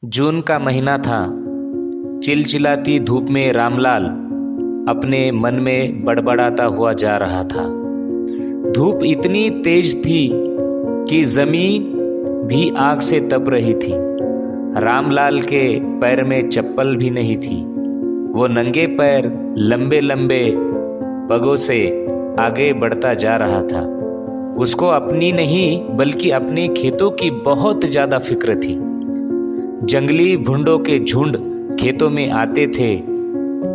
जून का महीना था। चिलचिलाती धूप में रामलाल अपने मन में बड़बड़ाता हुआ जा रहा था। धूप इतनी तेज थी कि जमीन भी आग से तप रही थी। रामलाल के पैर में चप्पल भी नहीं थी। वो नंगे पैर लंबे लंबे पगों से आगे बढ़ता जा रहा था। उसको अपनी नहीं बल्कि अपने खेतों की बहुत ज़्यादा फिक्र थी। जंगली भुंडों के झुंड खेतों में आते थे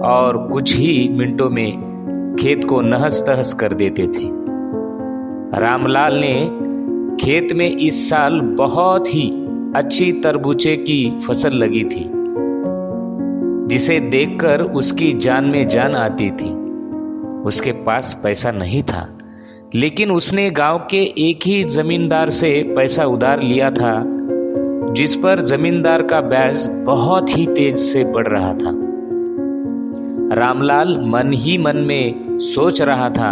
और कुछ ही मिनटों में खेत को नहस तहस कर देते थे। रामलाल ने खेत में इस साल बहुत ही अच्छी तरबूजे की फसल लगी थी, जिसे देखकर उसकी जान में जान आती थी। उसके पास पैसा नहीं था, लेकिन उसने गांव के एक ही जमींदार से पैसा उधार लिया था, जिस पर जमींदार का ब्याज बहुत ही तेज से बढ़ रहा था। रामलाल मन ही मन में सोच रहा था,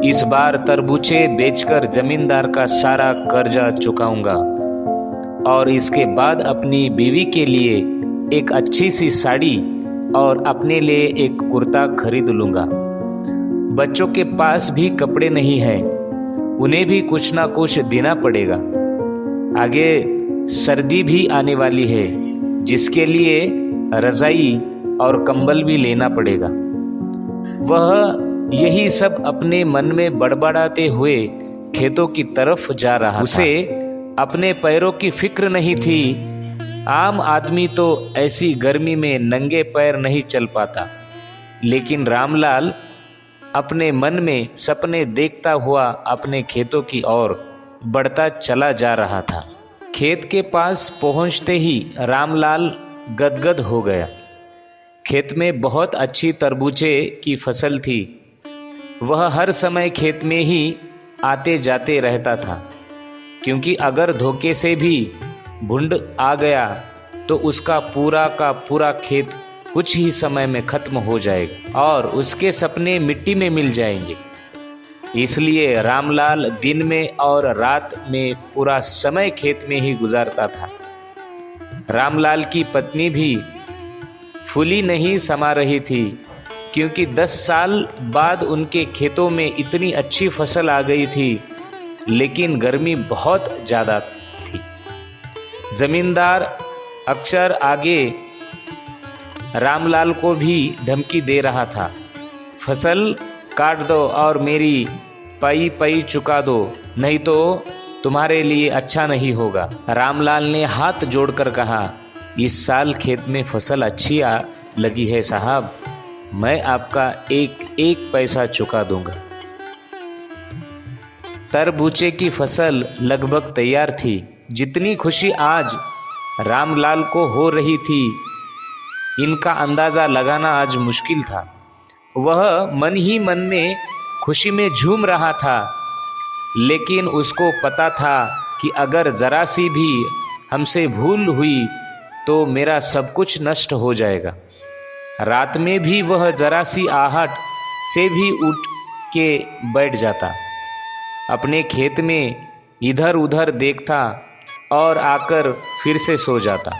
इस बार तरबूजे बेचकर जमींदार का सारा कर्जा चुकाऊंगा और इसके बाद अपनी बीवी के लिए एक अच्छी सी साड़ी और अपने लिए एक कुर्ता खरीद लूंगा। बच्चों के पास भी कपड़े नहीं हैं, उन्हें भी कुछ ना कुछ देना पड़ेगा। आगे सर्दी भी आने वाली है, जिसके लिए रजाई और कंबल भी लेना पड़ेगा। वह यही सब अपने मन में बड़बड़ाते हुए खेतों की तरफ जा रहा था। उसे अपने पैरों की फिक्र नहीं थी। आम आदमी तो ऐसी गर्मी में नंगे पैर नहीं चल पाता, लेकिन रामलाल अपने मन में सपने देखता हुआ अपने खेतों की ओर बढ़ता चला जा रहा था। खेत के पास पहुंचते ही रामलाल गदगद हो गया। खेत में बहुत अच्छी तरबूजे की फसल थी। वह हर समय खेत में ही आते जाते रहता था, क्योंकि अगर धोखे से भी भुंड आ गया तो उसका पूरा का पूरा खेत कुछ ही समय में खत्म हो जाएगा और उसके सपने मिट्टी में मिल जाएंगे। इसलिए रामलाल दिन में और रात में पूरा समय खेत में ही गुजारता था। रामलाल की पत्नी भी फूली नहीं समा रही थी, क्योंकि 10 साल बाद उनके खेतों में इतनी अच्छी फसल आ गई थी, लेकिन गर्मी बहुत ज़्यादा थी। जमींदार अक्सर आगे रामलाल को भी धमकी दे रहा था, फसल काट दो और मेरी पाई पाई चुका दो, नहीं तो तुम्हारे लिए अच्छा नहीं होगा। रामलाल ने हाथ जोड़कर कहा, इस साल खेत में फसल अच्छी लगी है साहब, मैं आपका एक एक पैसा चुका दूंगा। तरबूजे की फसल लगभग तैयार थी। जितनी खुशी आज रामलाल को हो रही थी, इनका अंदाज़ा लगाना आज मुश्किल था। वह मन ही मन में खुशी में झूम रहा था, लेकिन उसको पता था कि अगर ज़रा सी भी हमसे भूल हुई तो मेरा सब कुछ नष्ट हो जाएगा। रात में भी वह ज़रा सी आहट से भी उठ के बैठ जाता, अपने खेत में इधर उधर देखता और आकर फिर से सो जाता।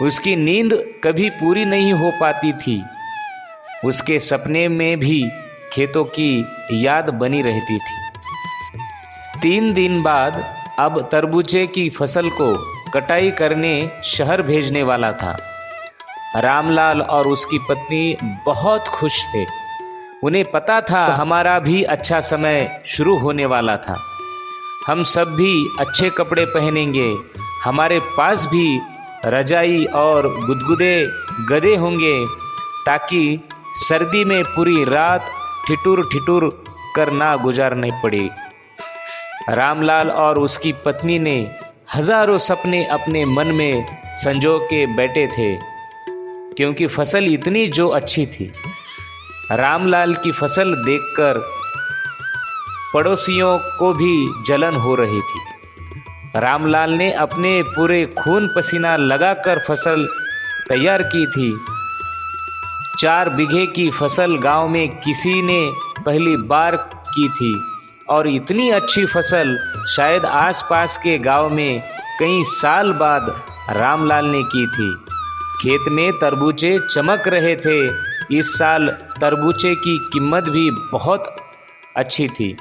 उसकी नींद कभी पूरी नहीं हो पाती थी। उसके सपने में भी खेतों की याद बनी रहती थी। 3 दिन बाद अब तरबूजे की फसल को कटाई करने शहर भेजने वाला था। रामलाल और उसकी पत्नी बहुत खुश थे। उन्हें पता था हमारा भी अच्छा समय शुरू होने वाला था। हम सब भी अच्छे कपड़े पहनेंगे, हमारे पास भी रजाई और गुदगुदे गदे होंगे, ताकि सर्दी में पूरी रात ठिठुर ठिठुर कर ना गुजारने पड़े। रामलाल और उसकी पत्नी ने हजारों सपने अपने मन में संजो के बैठे थे, क्योंकि फसल इतनी जो अच्छी थी। रामलाल की फसल देखकर पड़ोसियों को भी जलन हो रही थी। रामलाल ने अपने पूरे खून पसीना लगाकर फसल तैयार की थी। 4 बीघे की फसल गांव में किसी ने पहली बार की थी और इतनी अच्छी फसल शायद आसपास के गांव में कई साल बाद रामलाल ने की थी। खेत में तरबूजे चमक रहे थे। इस साल तरबूजे की कीमत भी बहुत अच्छी थी,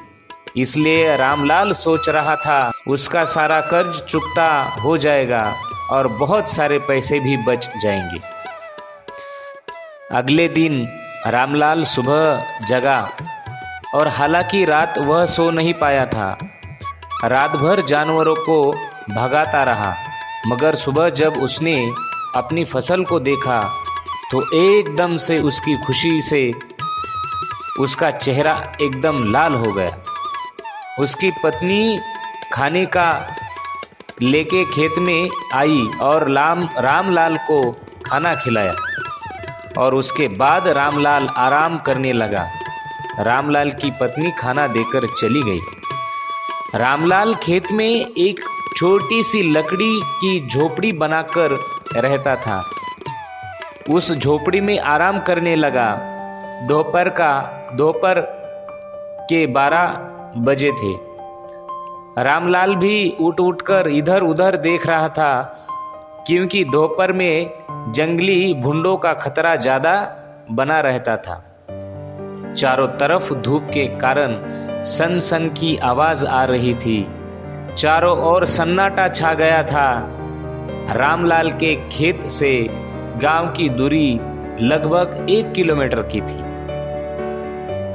इसलिए रामलाल सोच रहा था उसका सारा कर्ज चुकता हो जाएगा और बहुत सारे पैसे भी बच जाएंगे। अगले दिन रामलाल सुबह जगा और हालांकि रात वह सो नहीं पाया था। रात भर जानवरों को भगाता रहा, मगर सुबह जब उसने अपनी फसल को देखा तो एकदम से उसकी खुशी से उसका चेहरा एकदम लाल हो गया। उसकी पत्नी खाने का लेके खेत में आई और रामलाल को खाना खिलाया और उसके बाद रामलाल आराम करने लगा। रामलाल की पत्नी खाना देकर चली गई। रामलाल खेत में एक छोटी सी लकड़ी की झोपड़ी बनाकर रहता था। उस झोपड़ी में आराम करने लगा। दोपहर के 12 बजे थे। रामलाल भी उठ कर इधर उधर देख रहा था, क्योंकि दोपहर में जंगली भुंडों का खतरा ज़्यादा बना रहता था। चारों तरफ धूप के कारण सन सन की आवाज़ आ रही थी। चारों ओर सन्नाटा छा गया था। रामलाल के खेत से गांव की दूरी लगभग 1 किलोमीटर की थी।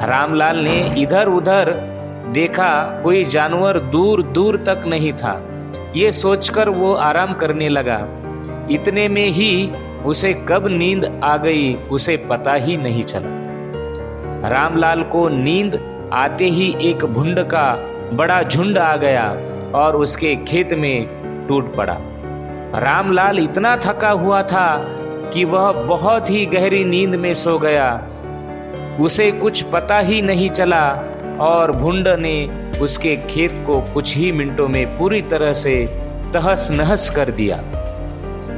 रामलाल ने इधर उधर देखा, कोई जानवर दूर दूर तक नहीं था। ये सोचकर वो आराम करने लगा। इतने में ही उसे कब नींद आ गई उसे पता ही नहीं चला। रामलाल को नींद आते ही एक भुंड का बड़ा झुंड आ गया और उसके खेत में टूट पड़ा। रामलाल इतना थका हुआ था कि वह बहुत ही गहरी नींद में सो गया। उसे कुछ पता ही नहीं चला और भुंड ने उसके खेत को कुछ ही मिनटों में पूरी तरह से तहस नहस कर दिया।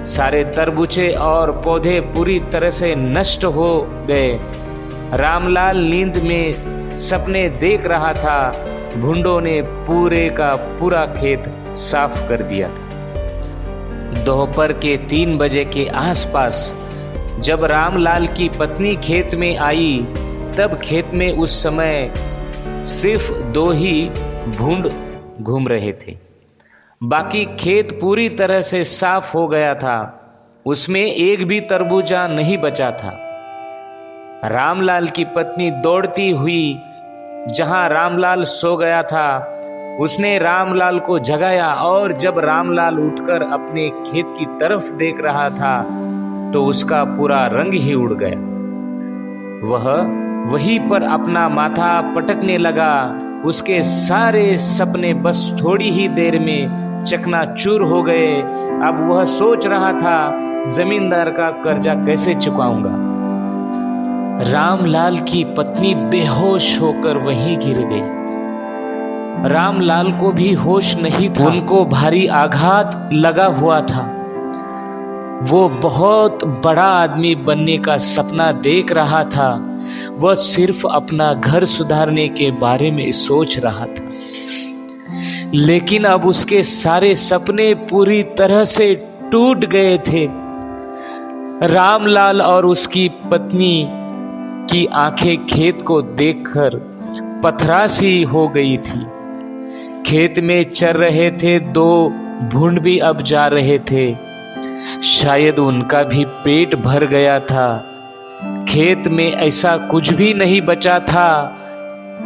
सारे तरबूजे और पौधे पूरी तरह से नष्ट हो गए। रामलाल नींद में सपने देख रहा था। भुंडों ने पूरे का पूरा खेत साफ कर दिया था। दोपहर के 3 बजे के आसपास जब रामलाल की पत्नी खेत में आई, तब खेत में उस समय सिर्फ 2 ही भुंड घूम रहे थे। बाकी खेत पूरी तरह से साफ हो गया था। उसमें एक भी तरबूजा नहीं बचा था। रामलाल की पत्नी दौड़ती हुई जहां रामलाल सो गया था, उसने रामलाल को जगाया और जब रामलाल उठकर अपने खेत की तरफ देख रहा था तो उसका पूरा रंग ही उड़ गया। वह वहीं पर अपना माथा पटकने लगा। उसके सारे सपने बस थोड़ी ही देर में चकनाचूर हो गए। अब वह सोच रहा था, जमींदार का कर्जा कैसे चुकाऊंगा। रामलाल की पत्नी बेहोश होकर वहीं गिर गई। रामलाल को भी होश नहीं था। उनको भारी आघात लगा हुआ था। वो बहुत बड़ा आदमी बनने का सपना देख रहा था। वह सिर्फ अपना घर सुधारने के बारे में सोच रहा था, लेकिन अब उसके सारे सपने पूरी तरह से टूट गए थे। रामलाल और उसकी पत्नी की आंखें खेत को देखकर पथरासी हो गई थी। खेत में चर रहे थे 2 भुंड भी अब जा रहे थे। शायद उनका भी पेट भर गया था। खेत में ऐसा कुछ भी नहीं बचा था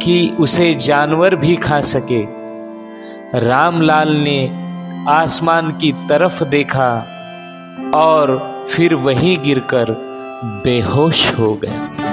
कि उसे जानवर भी खा सके। रामलाल ने आसमान की तरफ देखा और फिर वहीं गिरकर बेहोश हो गया।